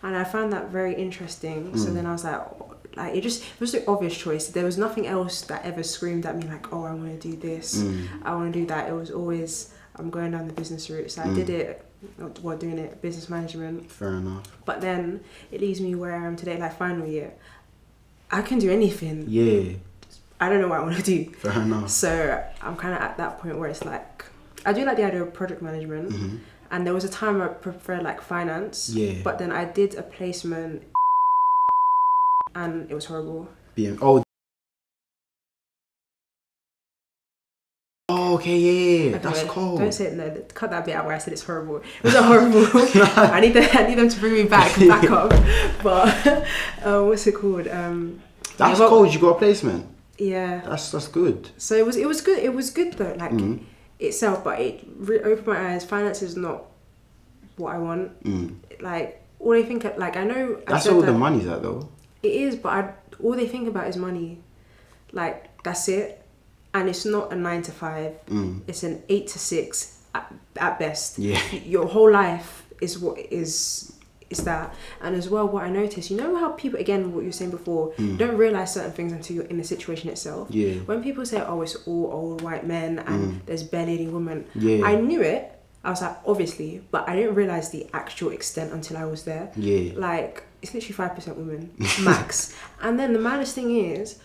and I found that very interesting. So then I was like it was the obvious choice. There was nothing else that ever screamed at me like, oh, I want to do this, I want to do that. It was always, I'm going down the business route. So I did it, doing it, business management. Fair enough. But then it leaves me where I am today, like final year. I can do anything. Yeah. I don't know what I want to do. Fair enough. So I'm kind of at that point where it's like, I do like the idea of project management. And there was a time I preferred like finance. Yeah. But then I did a placement and it was horrible. Oh, okay, yeah. Okay, That's cold. Don't say it, no, cut that bit out where I said it's horrible. It wasn't horrible. I need them to bring me back up. But what's it called? That's cold. You got a placement. Yeah. That's good. So it was good. It was good though, like itself, but it opened my eyes. Finance is not what I want. Like all they think, like I know. That's all the money's at though. It is, but all they think about is money. Like that's it. And it's not a 9 to 5. It's an 8 to 6 at best. Yeah. Your whole life is what is that. And as well, what I noticed, you know how people, again, what you were saying before, don't realise certain things until you're in the situation itself. Yeah. When people say, oh, it's all old white men and there's barely any women, Yeah. I knew it. I was like, obviously, but I didn't realise the actual extent until I was there. Yeah. Like, it's literally 5% women, max. And then the maddest thing is,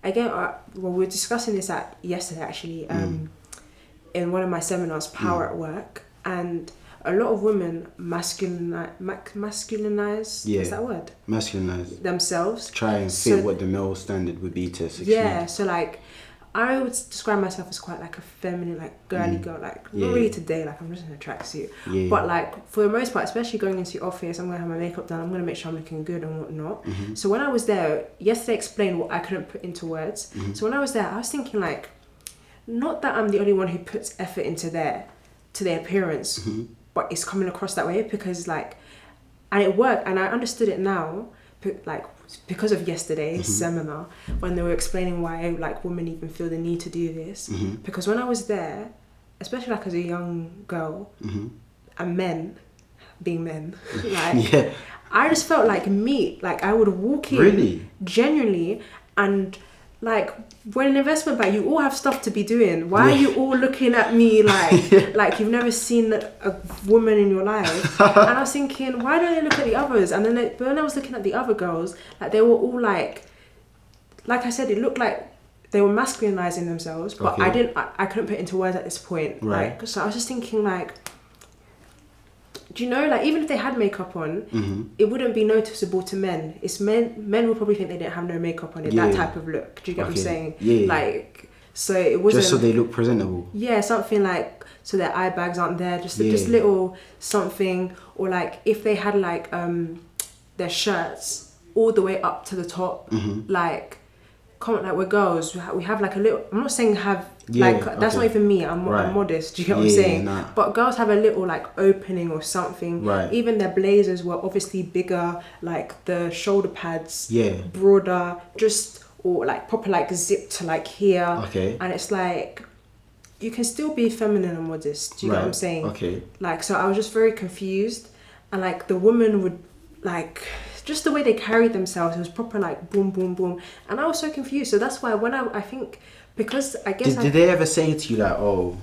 again, we were discussing this yesterday actually, in one of my seminars, Power at Work, and a lot of women masculinize, is that word? Masculinize. Themselves. Try and fit what the male standard would be to succeed. Yeah, so like, I would describe myself as quite like a feminine, like girly girl, like not really today, like I'm just in a tracksuit. Yeah. But like for the most part, especially going into the office, I'm gonna have my makeup done, I'm gonna make sure I'm looking good and whatnot. So when I was there, yesterday explained what I couldn't put into words. So when I was there, I was thinking like, not that I'm the only one who puts effort into their appearance, but it's coming across that way because like, and it worked, and I understood it now, like because of yesterday's seminar when they were explaining why like women even feel the need to do this. Because when I was there, especially like as a young girl, and men being men, like I just felt like meat. Like I would walk in genuinely, and like when an investment bank, you all have stuff to be doing. Why are you all looking at me like like you've never seen a woman in your life? And I was thinking, why don't they look at the others? And then but when I was looking at the other girls, like they were all like I said, it looked like they were masculinizing themselves, but I couldn't put it into words at this point. Right. Like, so I was just thinking like, do you know, like even if they had makeup on, it wouldn't be noticeable to men. It's men would probably think they didn't have no makeup on in that type of look. Do you get what I'm saying? Yeah. Like, so it wasn't just so they look presentable. Yeah, something like so their eye bags aren't there, just little something, or like if they had like their shirts all the way up to the top, like we're girls, we have like a little, I'm not saying have that's not even me, I'm modest, do you get what I'm saying? Nah. But girls have a little like opening or something. Right. Even their blazers were obviously bigger, like the shoulder pads broader, just or like proper like zip to like here. Okay. And it's like you can still be feminine and modest, do you get what I'm saying? Okay. Like, so I was just very confused, and like the woman would like, just the way they carried themselves, it was proper like boom, boom, boom. And I was so confused. So that's why when I think, because I guess... Did they ever say to you like, oh,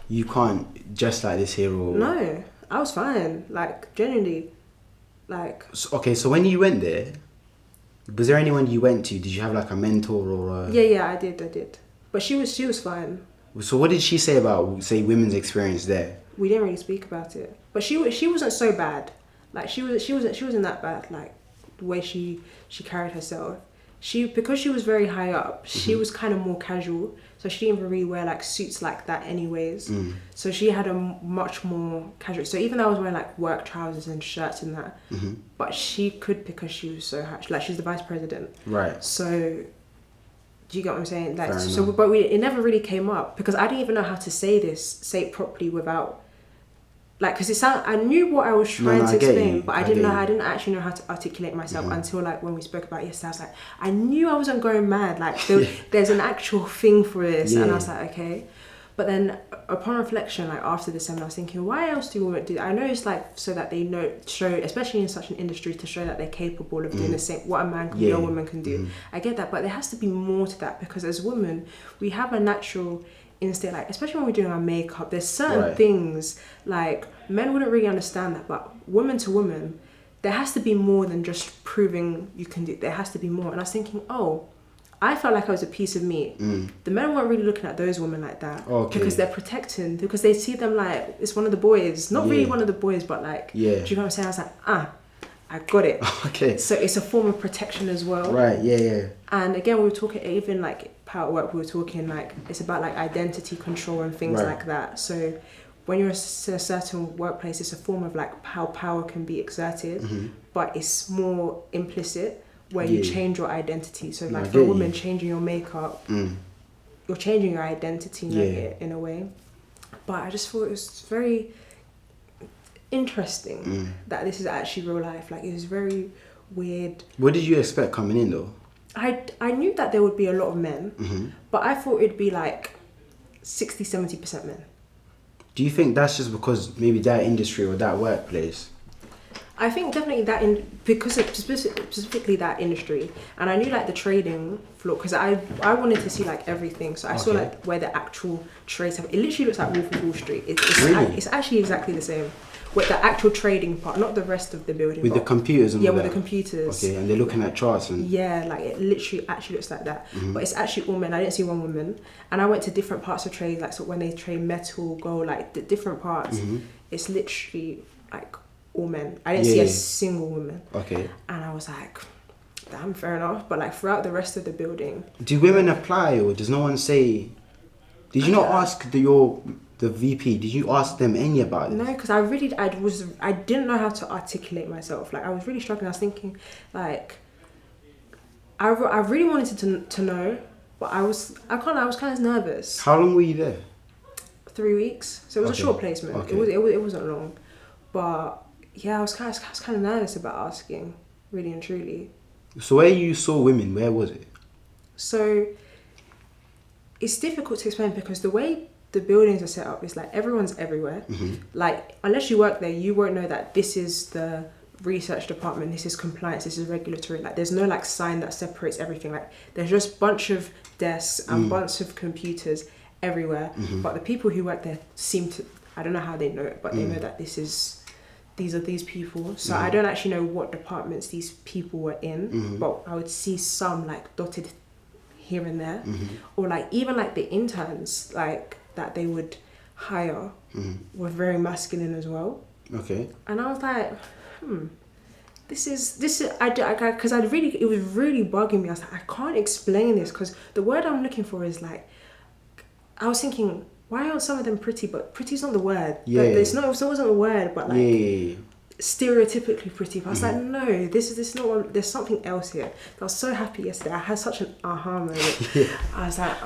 you can't just like this here or... No, I was fine. Like, genuinely. Like... Okay, so when you went there, was there anyone you went to? Did you have like a mentor or a... Yeah, I did. But she was fine. So what did she say about, say, women's experience there? We didn't really speak about it. But she wasn't so bad. Like she wasn't that bad. Like the way she carried herself, because she was very high up, she was kind of more casual. So she didn't even really wear like suits like that, anyways. So she had a much more casual. So even though I was wearing like work trousers and shirts and that, but she could because she was so high. Like she's the vice president. Right. So do you get what I'm saying? Like so, but it never really came up because I didn't even know how to say it properly without. Like, because I knew what I was trying to explain, but I didn't actually know how to articulate myself until like when we spoke about it yesterday. I was like, I knew I wasn't going mad. Like, there's an actual thing for this, and I was like, okay. But then upon reflection, like after the seminar, I was thinking, why else do women do that? I know it's like so that they show, especially in such an industry, to show that they're capable of doing the same, what a man can do, a woman can do. I get that, but there has to be more to that, because as women, we have a natural instinct, like especially when we're doing our makeup, there's certain things, like men wouldn't really understand that, but woman to woman, there has to be more than just proving you can do. There has to be more. And I was thinking, I felt like I was a piece of meat. The men weren't really looking at those women like that, because they're protecting, because they see them like it's one of the boys, not really one of the boys, but like, do you know what I'm saying? I was like, I got it. Okay. So it's a form of protection as well. Right. Yeah. And again, we were talking, even like power at work, we were talking like it's about like identity control and things like that. So when you're in a certain workplace, it's a form of like how power can be exerted, but it's more implicit, where you change your identity. So like for a woman, changing your makeup, you're changing your identity in a way. But I just thought it was very interesting that this is actually real life. Like, it was very weird. What did you expect coming in though? I knew that there would be a lot of men, but I thought it'd be like 60-70% men. Do you think that's just because maybe that industry or that workplace? I think definitely because of specifically that industry, and I knew like the trading floor, because I wanted to see like everything, so I saw like where the actual trades have. It literally looks like Wolf of Wall Street. It's actually exactly the same, with the actual trading part, not the rest of the building. With the computers and all with that. the computers. Okay, and they're looking at charts and. Yeah, like it literally actually looks like that, but it's actually all men. I didn't see one woman, and I went to different parts of trade, like so when they trade metal, gold, like the different parts. It's literally like all men. I didn't see a single woman. Okay. And I was like, damn, fair enough. But like throughout the rest of the building, do women apply, or does no one say? Did you not ask the VP? Did you ask them any about it? No, because I didn't know how to articulate myself. Like I was really struggling. I was thinking, like, I really wanted to know, but I was kind of nervous. How long were you there? 3 weeks. So it was a short placement. Okay. It wasn't long, but. Yeah, I was kind of nervous about asking, really and truly. So where you saw women, where was it? So it's difficult to explain, because the way the buildings are set up is like everyone's everywhere. Like unless you work there, you won't know that this is the research department, this is compliance, this is regulatory. Like there's no like sign that separates everything. Like there's just bunch of desks and bunch of computers everywhere. But the people who work there seem to, I don't know how they know it, but they know that these are these people. So I don't actually know what departments these people were in, but I would see some like dotted here and there, or like even like the interns like that they would hire were very masculine as well. Okay. And I was like, this is because it was really bugging me. I was like, I can't explain this, because the word I'm looking for is like, I was thinking, why are some of them pretty? But pretty's not the word. Yeah. It wasn't a word, but like stereotypically pretty. But I was like, no, this is not one. There's something else here. I was so happy yesterday. I had such an aha moment. I was like,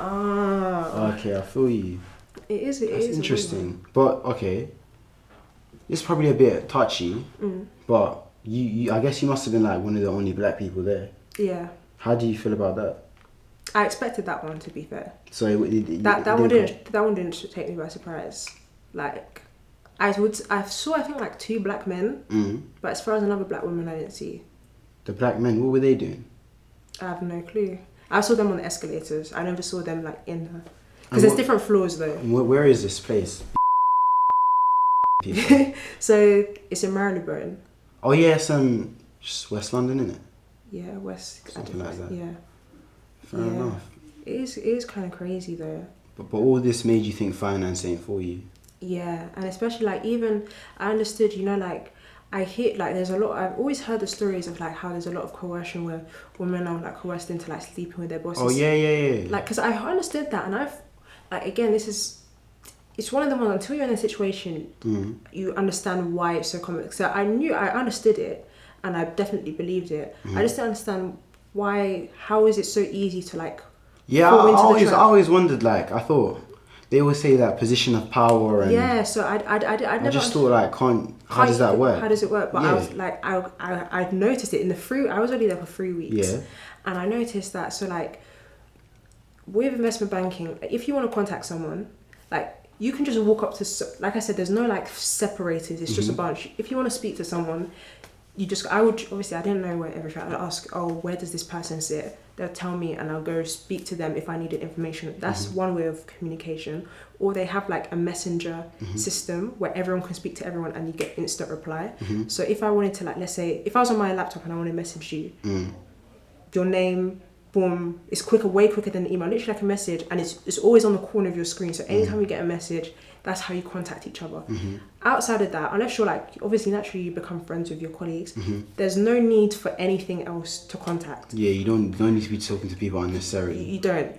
okay, I feel you. It is interesting. But okay, it's probably a bit touchy. But you, I guess you must have been like one of the only black people there. Yeah. How do you feel about that? I expected that one, to be fair. So that one didn't take me by surprise. Like I saw I think like 2 black men, but as far as another black woman, I didn't see. The black men, what were they doing? I have no clue. I saw them on the escalators. I never saw them like in the, because there's different floors though. Where is this place? So it's in Marylebone. Oh yeah, it's just West London, isn't it? Yeah, West. Something like that. Yeah. Fair enough. It is kind of crazy though. But all this made you think finance ain't for you. Yeah, and especially like even I understood, like I hear like there's a lot. I've always heard the stories of like how there's a lot of coercion where women are like coerced into like sleeping with their bosses. Oh yeah. Like, because I understood that, and I've like again, it's one of the ones until you're in a situation, you understand why it's so common. So I understood it, and I definitely believed it. I just didn't understand how is it so easy to like. Yeah, I always wondered. Like I thought. They always say that position of power and... Yeah, so I never... I just thought like, how does that work? How does it work? But I was like, I noticed it in I was only there for 3 weeks. Yeah. And I noticed that, so like, with investment banking, if you want to contact someone like you can just walk up to, like I said, there's no like separators. It's just a bunch. If you want to speak to someone, I would obviously, I didn't know where everything. I'd ask, oh, where does this person sit? They'll tell me, and I'll go speak to them if I needed information. That's one way of communication. Or they have like a messenger system where everyone can speak to everyone and you get instant reply. So if I wanted to, like, let's say if I was on my laptop and I want to message you, your name, boom, it's quicker, way quicker than an email. Literally like a message, and it's always on the corner of your screen. So anytime you get a message, that's how you contact each other. Outside of that, unless you're like, obviously naturally you become friends with your colleagues, there's no need for anything else to contact. Yeah, you don't need to be talking to people unnecessarily. You don't.